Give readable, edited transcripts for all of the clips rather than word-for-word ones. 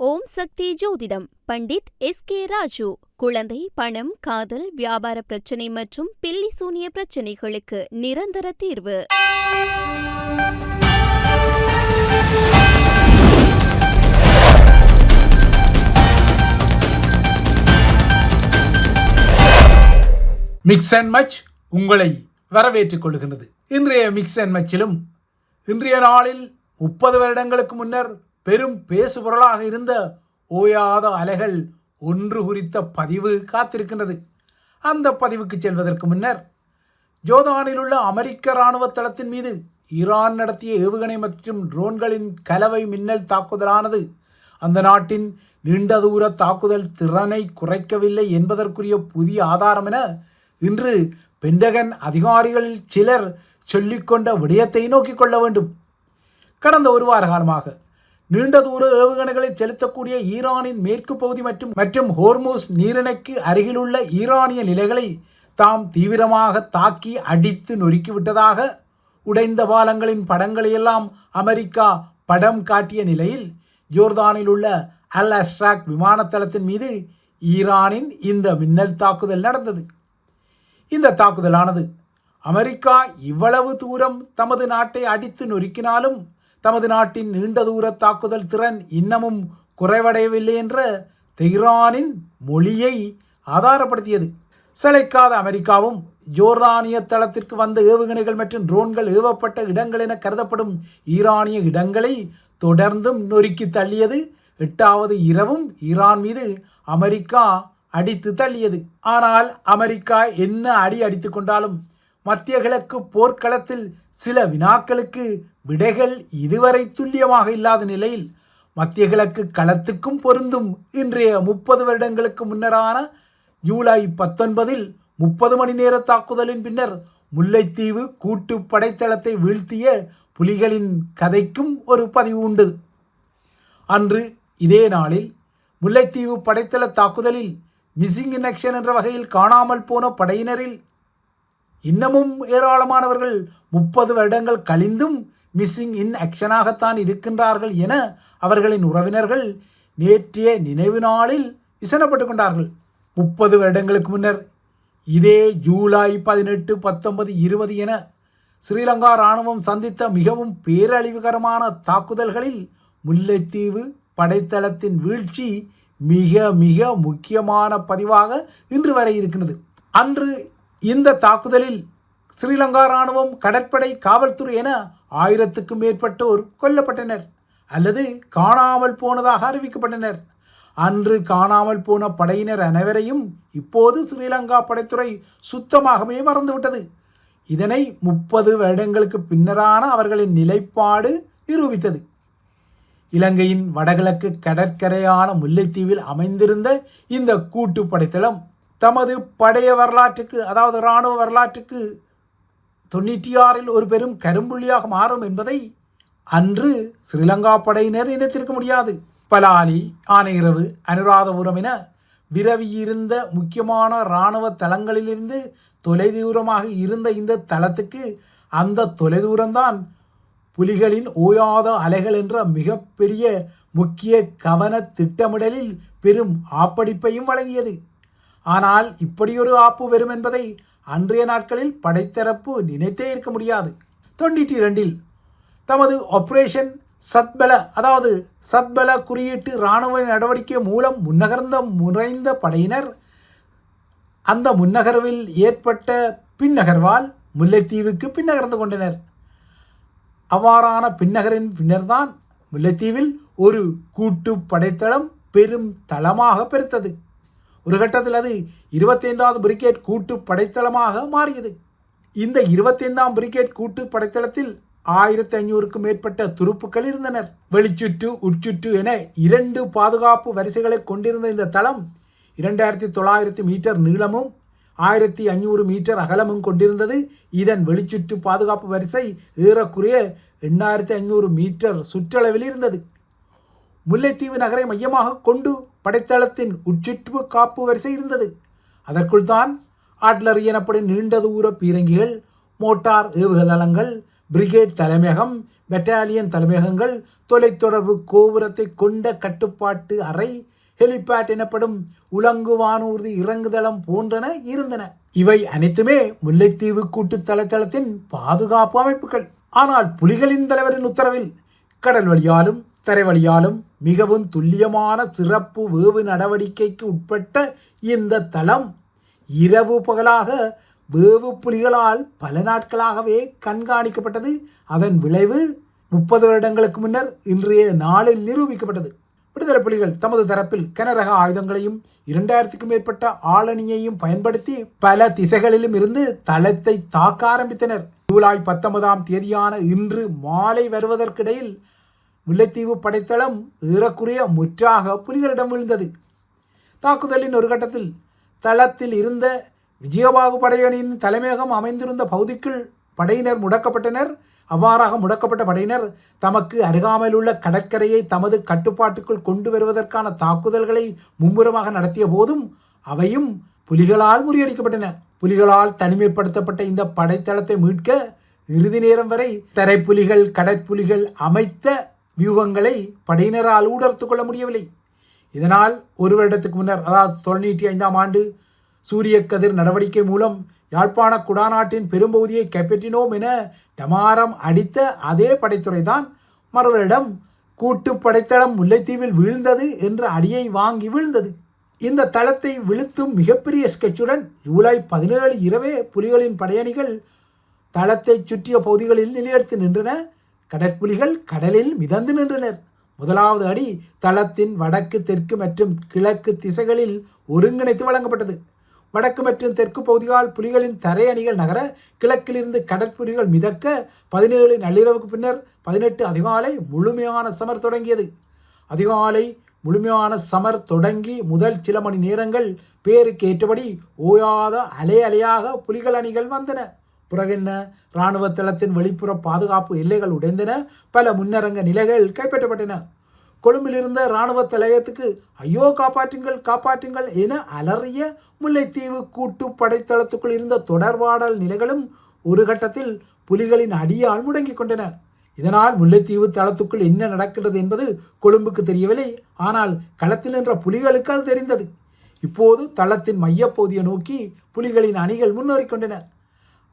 ஓம் சக்தி ஜோதிடம் பண்டித் எஸ்.கே. ராஜு. குழந்தை, பணம், காதல், வியாபார பிரச்சனை மற்றும் பில்லி சூனிய பிரச்சனைகளுக்கு நிரந்தர தீர்வு. மிக்ஸ் அண்ட் மச் உங்களை வரவேற்றுக் கொள்கின்றது. இன்றைய மிக்ஸ் அண்ட் மச்சிலும் இன்றைய நாளில் 30 வருடங்களுக்கு முன்னர் பெரும் பேசுபொருளாக இருந்த ஓயாத அலைகள் ஒன்று குறித்த பதிவு காத்திருக்கின்றது. அந்த பதிவுக்கு செல்வதற்கு முன்னர், ஜோர்தானில் உள்ள அமெரிக்க இராணுவ தளத்தின் மீது ஈரான் நடத்திய ஏவுகணை மற்றும் ட்ரோன்களின் கலவை மின்னல் தாக்குதலானது அந்த நாட்டின் நீண்ட தூர தாக்குதல் திறனை குறைக்கவில்லை என்பதற்குரிய புதிய ஆதாரம் என இன்று பென்டகன் அதிகாரிகளில் சிலர் சொல்லிக்கொண்ட விடயத்தை நோக்கிக் கொள்ள வேண்டும். கடந்த ஒரு வார காலமாக நீண்ட தூர ஏவுகணைகளை செலுத்தக்கூடிய ஈரானின் மேற்கு பகுதி மற்றும் ஹோர்முஸ் நீரிணைக்கு அருகிலுள்ள ஈரானிய நிலைகளை தாம் தீவிரமாக தாக்கி அடித்து நொறுக்கிவிட்டதாக உடைந்த பாலங்களின் படங்களையெல்லாம் அமெரிக்கா படம் காட்டிய நிலையில், ஜோர்தானில் உள்ள அல் அஸ்ராக் விமானத்தளத்தின் மீது ஈரானின் இந்த மின்னல் தாக்குதல் நடந்தது. இந்த தாக்குதலானது அமெரிக்கா இவ்வளவு தூரம் தமது நாட்டை அடித்து நொறுக்கினாலும் தமது நாட்டின் நீண்ட தூர தாக்குதல் திறன் இன்னமும் குறைவடையவில்லை என்ற தெஹ்ரானின் மொழியை ஆதாரப்படுத்தியது. சளைக்காத அமெரிக்காவும் ஜோர்தானிய தளத்திற்கு வந்த ஏவுகணைகள் மற்றும் ட்ரோன்கள் ஏவப்பட்ட இடங்கள் என கருதப்படும் ஈரானிய இடங்களை தொடர்ந்தும் நொறுக்கி தள்ளியது. 8வது இரவும் ஈரான் மீது அமெரிக்கா அடித்து தள்ளியது. ஆனால் அமெரிக்கா என்ன அடித்து கொண்டாலும் மத்திய கிழக்கு போர்க்களத்தில் சில வினாக்களுக்கு விடைகள் இதுவரை துல்லியமாக இல்லாத நிலையில், மத்திய கிழக்கு களத்துக்கும் பொருந்தும் இன்றைய 30 வருடங்களுக்கு முன்னரான ஜூலை 19 30 மணி நேர தாக்குதலின் பின்னர் முல்லைத்தீவு கூட்டு படைத்தளத்தை வீழ்த்திய புலிகளின் கதைக்கும் ஒரு பதிவு உண்டு. அன்று இதே நாளில் முல்லைத்தீவு படைத்தள தாக்குதலில் மிஸ்ஸிங் இன் ஆக்ஷன் என்ற வகையில் காணாமல் போன படையினரில் இன்னமும் ஏராளமானவர்கள் 30 வருடங்கள் கழிந்தும் மிஸ்ஸிங் இன் ஆக்ஷனாகத்தான் இருக்கின்றார்கள் என அவர்களின் உறவினர்கள் நேற்றைய நினைவு நாளில் விசனப்பட்டு கொண்டார்கள். 30 வருடங்களுக்கு முன்னர் இதே ஜூலை 18, 19, 20 என ஸ்ரீலங்கா இராணுவம் சந்தித்த மிகவும் பேரழிவுகரமான தாக்குதல்களில் முல்லைத்தீவு படைத்தளத்தின் வீழ்ச்சி மிக மிக முக்கியமான பதிவாக இன்று வரை இருக்கிறது. அன்று இந்த தாக்குதலில் ஸ்ரீலங்கா இராணுவம், கடற்படை, காவல்துறை என 1000க்கும் மேற்பட்டோர் கொல்லப்பட்டனர் அல்லது காணாமல் போனதாக அறிவிக்கப்பட்டனர். அன்று காணாமல் போன படையினர் அனைவரையும் இப்போது ஸ்ரீலங்கா படைத்துறை சுத்தமாகவே மறந்துவிட்டது. இதனை 30 வருடங்களுக்கு பின்னரான அவர்களின் நிலைப்பாடு நிரூபித்தது. இலங்கையின் வடகிழக்கு கடற்கரையான முல்லைத்தீவில் அமைந்திருந்த இந்த கூட்டு படைத்தளம் தமது படைய வரலாற்றுக்கு, அதாவது இராணுவ வரலாற்றுக்கு 96 ஒரு பெரும் கரும்புள்ளியாக மாறும் என்பதை அன்று ஸ்ரீலங்கா படையினர் நினைத்திருக்க முடியாது. பலாலி, ஆனையிறவு, அனுராதபுரம் என விரவியிருந்த முக்கியமான இராணுவ தளங்களிலிருந்து தொலைதூரமாக இருந்த இந்த தளத்துக்கு அந்த தொலைதூரம்தான் புலிகளின் ஓயாத அலைகள் என்ற மிகப்பெரிய முக்கிய கவன திட்டமிடலில் பெரும் ஆப்படிப்பையும் வழங்கியது. ஆனால் இப்படியொரு ஆப்பு வரும் என்பதை அன்றைய நாட்களில் படைத்தரப்பு நினைத்தே இருக்க முடியாது. 92 தமது ஆபரேஷன் சத்பல, அதாவது சத்பல குறியீட்டு இராணுவ நடவடிக்கை மூலம் முன்னைந்த படையினர் அந்த முன்னகர்வில் ஏற்பட்ட பின்னகர்வால் முல்லைத்தீவுக்கு பின்னகர்ந்து கொண்டனர். அவ்வாறான பின்னகரின் பின்னர்தான் முல்லைத்தீவில் ஒரு கூட்டு படைத்தளம் பெரும் தளமாக பெருத்தது. ஒரு கட்டத்தில் அது 25வது பிரிகேட் கூட்டு படைத்தளமாக மாறியது. இந்த 25ஆம் பிரிகேட் கூட்டு படைத்தளத்தில் 1500க்கும் மேற்பட்ட துருப்புக்கள் இருந்தனர். வெளிச்சுற்று, உட்சுற்று என 2 பாதுகாப்பு வரிசைகளை கொண்டிருந்த இந்த தளம் 2900 மீட்டர் நீளமும் 1500 மீட்டர் அகலமும் கொண்டிருந்தது. இதன் வெளிச்சுற்று பாதுகாப்பு வரிசை ஏறக்குறைய 8500 மீட்டர் சுற்றளவில் இருந்தது. முல்லைத்தீவு நகரை மையமாக கொண்டு படைத்தளத்தின் உட்சுற்று காப்பு வரிசை இருந்தது. அதற்குள் தான் ஆட்லரி எனப்படும் நீண்ட தூர பீரங்கிகள், மோட்டார் ஏவுகணங்கள், பிரிகேட் தலைமையகம், பெட்டாலியன் தலைமையகங்கள், தொலைத்தொடர்பு கோபுரத்தை கொண்ட கட்டுப்பாட்டு அறை, ஹெலிபேட் எனப்படும் உலங்கு வானூர்தி இறங்குதளம் போன்றன இருந்தன. இவை அனைத்துமே முல்லைத்தீவு கூட்டு தளத்தின் பாதுகாப்பு அமைப்புகள். ஆனால் புலிகளின் தலைவரின் உத்தரவில் கடல் வழியாலும் தரை வழியாலும் மிகவும் துல்லியமான சிறப்பு வேவு நடவடிக்கைக்கு உட்பட்ட இந்த தளம் இரவு பகலாக வேவு புலிகளால் பல நாட்களாகவே கண்காணிக்கப்பட்டது. அதன் விளைவு 30 வருடங்களுக்கு முன்னர் இன்றைய நாளில் நிரூபிக்கப்பட்டது. விடுதலை புலிகள் தமது தரப்பில் கனரக ஆயுதங்களையும் 2000க்கும் மேற்பட்ட ஆளணியையும் பயன்படுத்தி பல திசைகளிலும் இருந்து தளத்தை தாக்க ஆரம்பித்தனர். ஜூலை 19ஆம் தேதியான இன்று மாலை வருவதற்கிடையில் முல்லைத்தீவு படைத்தளம் ஏறக்குறைய முற்றாக புலிகளிடம் விழுந்தது. தாக்குதலின் ஒரு கட்டத்தில் தளத்தில் இருந்த விஜயபாகு படையணியின் தலைமையகம் அமைந்திருந்த பகுதிக்குள் படையினர் முடக்கப்பட்டனர். அவ்வாறாக முடக்கப்பட்ட படையினர் தமக்கு அருகாமையில் உள்ள கடற்கரையை தமது கட்டுப்பாட்டுக்குள் கொண்டு வருவதற்கான தாக்குதல்களை மும்முரமாக நடத்திய போதும் அவையும் புலிகளால் முறியடிக்கப்பட்டன. புலிகளால் தனிமைப்படுத்தப்பட்ட இந்த படைத்தளத்தை மீட்க இறுதி நேரம் வரை தரைப்புலிகள் கடற்புலிகள் அமைத்த வியூகங்களை படையினரால் ஊடறுத்து கொள்ள முடியவில்லை. இதனால் ஒரு வருடத்துக்கு முன்னர், அதாவது 95ஆம் ஆண்டு சூரிய கதிர் நடவடிக்கை மூலம் யாழ்ப்பாண குடாநாட்டின் பெரும்பகுதியை கைப்பற்றினோம் என டமாரம் அடித்த அதே படைத்துறை தான் மறுவரிடம் கூட்டு படைத்தளம் முல்லைத்தீவில் வீழ்ந்தது என்ற அடியை வாங்கி வீழ்ந்தது. இந்த தளத்தை விழுத்தும் மிகப்பெரிய ஸ்கெட்சுடன் ஜூலை 17 இரவே புலிகளின் படையணிகள் தளத்தை சுற்றிய பகுதிகளில் நிலையெடுத்து நின்றன. கடற்புலிகள் கடலில் மிதந்து நின்றனர். முதலாவது அடி தளத்தின் வடக்கு தெற்கு மற்றும் கிழக்கு திசைகளில் ஒருங்கிணைத்து வழங்கப்பட்டது. வடக்கு மற்றும் தெற்கு பகுதியால் புலிகளின் தரை அணிகள் நகர, கிழக்கிலிருந்து கடற்புலிகள் மிதக்க 17 நள்ளிரவுக்கு பின்னர் 18 அதிகாலை முழுமையான சமர் தொடங்கியது. அதிகாலை முழுமையான சமர் தொடங்கி முதல் சில மணி நேரங்கள் பேருக்கு ஏற்றபடி ஓயாத அலை அலையாக புலிகள் அணிகள் வந்தன. பிறகென்ன, இராணுவ தளத்தின் வெளிப்புற பாதுகாப்பு எல்லைகள் உடைந்தன. பல முன்னரங்க நிலைகள் கைப்பற்றப்பட்டன. கொழும்பில் இருந்த இராணுவ தலையத்துக்கு ஐயோ காப்பாற்றுங்கள் காப்பாற்றுங்கள் என அலறிய முல்லைத்தீவு கூட்டு படைத்தளத்துக்குள் இருந்த தொடர்பாடல் நிலைகளும் ஒரு கட்டத்தில் புலிகளின் அடியால் முடங்கிக் கொண்டன. இதனால் முல்லைத்தீவு தளத்துக்குள் என்ன நடக்கிறது என்பது கொழும்புக்கு தெரியவில்லை. ஆனால் களத்தில் நின்ற புலிகளுக்கு அது தெரிந்தது. இப்போது தளத்தின் மையப்பகுதியை நோக்கி புலிகளின் அணிகள் முன்னேறிக்கொண்டன.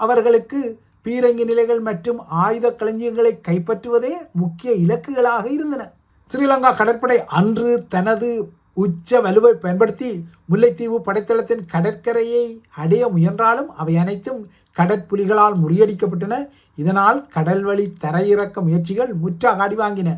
அவர்களுக்கு பீரங்கி நிலைகள் மற்றும் ஆயுத களஞ்சியங்களை கைப்பற்றுவதே முக்கிய இலக்குகளாக இருந்தன. ஸ்ரீலங்கா கடற்படை அன்று தனது உச்ச வலுவை பயன்படுத்தி முல்லைத்தீவு படைத்தளத்தின் கடற்கரையை அடைய முயன்றாலும் அவை அனைத்தும் கடற்புலிகளால் முறியடிக்கப்பட்டன. இதனால் கடல்வழி தரையிறக்க முயற்சிகள் முற்றாக அடிவாங்கின.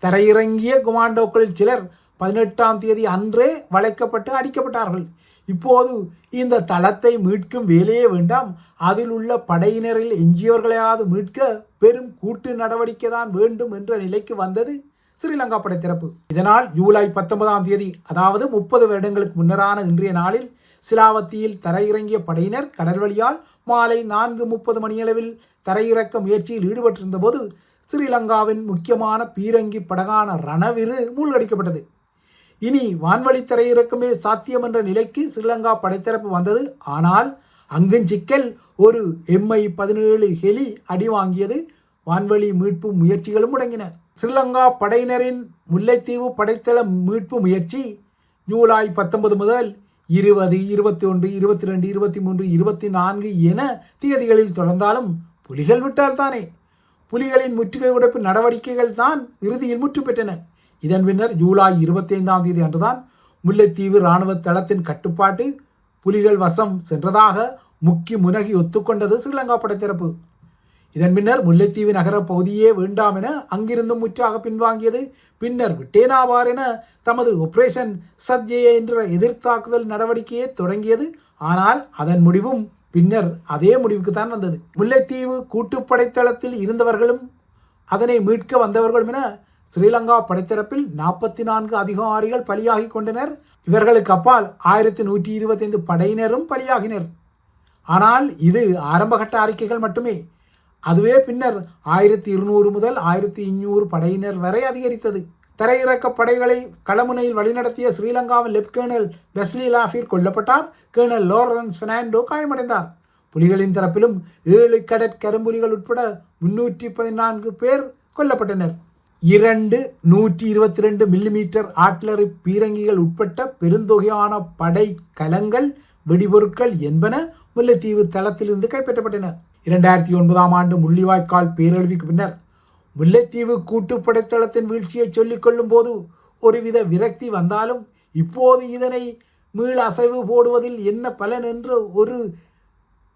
தரையிறங்கிய குமாண்டோக்களில் சிலர் 18ஆம் தேதி அன்றே வளைக்கப்பட்டு அடிக்கப்பட்டார்கள். இப்போது இந்த தளத்தை மீட்கும் வேலையே வேண்டாம், அதில் உள்ள படையினரில் எஞ்சியவர்களையாவது மீட்க பெரும் கூட்டு நடவடிக்கை தான் வேண்டும் என்ற நிலைக்கு வந்தது ஸ்ரீலங்கா படைத்தரப்பு. இதனால் ஜூலை 19ஆம் தேதி, அதாவது 30 வருடங்களுக்கு முன்னரான இன்றைய நாளில் சிலாவத்தியில் தரையிறங்கிய படையினர் கடல் வழியால் மாலை 4:30 மணியளவில் தரையிறக்க முயற்சியில் ஈடுபட்டிருந்த போது ஸ்ரீலங்காவின் முக்கியமான பீரங்கி படகான ரணவிரு மூழ்கடிக்கப்பட்டது. இனி வான்வழி தரையிறக்கமே சாத்தியம் என்ற நிலைக்கு ஸ்ரீலங்கா படைத்தரப்பு வந்தது. ஆனால் அங்கும் சிக்கல். ஒரு MI-17 ஹெலி அடி வாங்கியது. வான்வழி மீட்பு முயற்சிகளும் முடங்கின. ஸ்ரீலங்கா படையினரின் முல்லைத்தீவு படைத்தள மீட்பு முயற்சி ஜூலை 19 முதல் 20, 21, 22, 23, 24 என தேதிகளில் தொடர்ந்தாலும் புலிகள் விட்டால் தானே. புலிகளின் முற்றுகை உடைப்பு நடவடிக்கைகள் தான் இறுதியில் முற்று பெற்றன. இதன் பின்னர் ஜூலை 25ஆம் தேதி அன்றுதான் முல்லைத்தீவு இராணுவ தளத்தின் கட்டுப்பாட்டு புலிகள் வசம் சென்றதாக முக்கி முனகி ஒத்துக்கொண்டது ஸ்ரீலங்கா படைத்தரப்பு. இதன் பின்னர் முல்லைத்தீவு நகர பகுதியே வேண்டாம் என அங்கிருந்தும் முற்றாக பின்வாங்கியது. பின்னர் விட்டேனாவார் என தமது ஆபரேஷன் சத்ஜய என்ற எதிர்த்தாக்குதல் நடவடிக்கையை தொடங்கியது. ஆனால் அதன் முடிவும் பின்னர் அதே முடிவுக்கு தான் வந்தது. முல்லைத்தீவு கூட்டுப்படைத்தளத்தில் இருந்தவர்களும் அதனை மீட்க வந்தவர்களும் என ஸ்ரீலங்கா படைத்தரப்பில் 44 அதிகாரிகள் பலியாகி கொண்டனர். இவர்களுக்கு அப்பால் 1125 படையினரும் பலியாகினர். ஆனால் இது ஆரம்பகட்ட அறிக்கைகள் மட்டுமே. அதுவே பின்னர் 1200 முதல் 1500 படையினர் வரை அதிகரித்தது. தரையிறக்க படைகளை களமுனையில் வழிநடத்திய ஸ்ரீலங்காவின் லெப்டினன்ட் கர்னல் வெஸ்லி லாஃபீர் கொல்லப்பட்டார். கர்னல் லாரன்ஸ் பெர்னாண்டோ காயமடைந்தார். புலிகளின் தரப்பிலும் 7 கடற்கரும்புலிகள் உட்பட 314 பேர் கொல்லப்பட்டனர். 2 122 மில்லிமீட்டர் ஆர்ட்டிலரி பீரங்கிகள் உட்பட்ட பெருந்தொகையான படை கலங்கள், வெடிபொருட்கள் என்பன முல்லைத்தீவு தளத்திலிருந்து கைப்பற்றப்பட்டன. 2009 ஆண்டு முள்ளிவாய்க்கால் பேரழிவுக்கு பின்னர் முல்லைத்தீவு கூட்டுப்படைத்தளத்தின் வீழ்ச்சியை சொல்லிக் கொள்ளும் போது ஒருவித விரக்தி வந்தாலும் இப்போது இதனை மீள அசைவு போடுவதில் என்ன பலன் என்ற ஒரு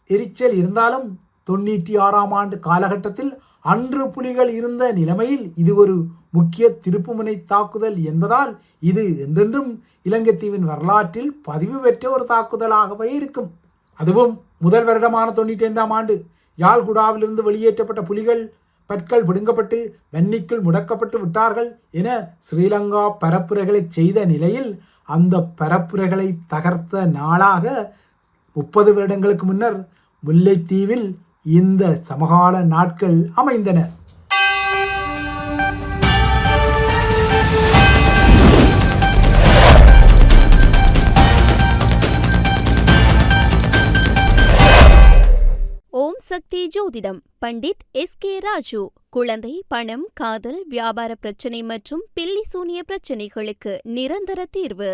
எரிச்சல் இருந்தாலும் 96 ஆண்டு காலகட்டத்தில் அன்று புலிகள் இருந்த நிலைமையில் இது ஒரு முக்கிய திருப்புமுனை தாக்குதல் என்பதால் இது என்றென்றும் இலங்கைத்தீவின் வரலாற்றில் பதிவு பெற்ற ஒரு தாக்குதலாகவே இருக்கும். அதுவும் முதல் வருடமான 95 ஆண்டு யாழ்குடாவிலிருந்து வெளியேற்றப்பட்ட புலிகள் பற்கள் பிடுங்கப்பட்டு வன்னிக்குள் முடக்கப்பட்டு விட்டார்கள் என ஸ்ரீலங்கா பரப்புரைகளை செய்த நிலையில் அந்த பரப்புரைகளை தகர்த்த நாளாக 30 வருடங்களுக்கு முன்னர் முல்லைத்தீவில் இந்த சமகால நாட்கள் அமைந்தன. ஓம் சக்தி ஜோதிடம் பண்டித் எஸ்.கே. ராஜு. குழந்தை, பணம், காதல், வியாபார பிரச்சனை மற்றும் பில்லி சூனிய பிரச்சனைகளுக்கு நிரந்தர தீர்வு.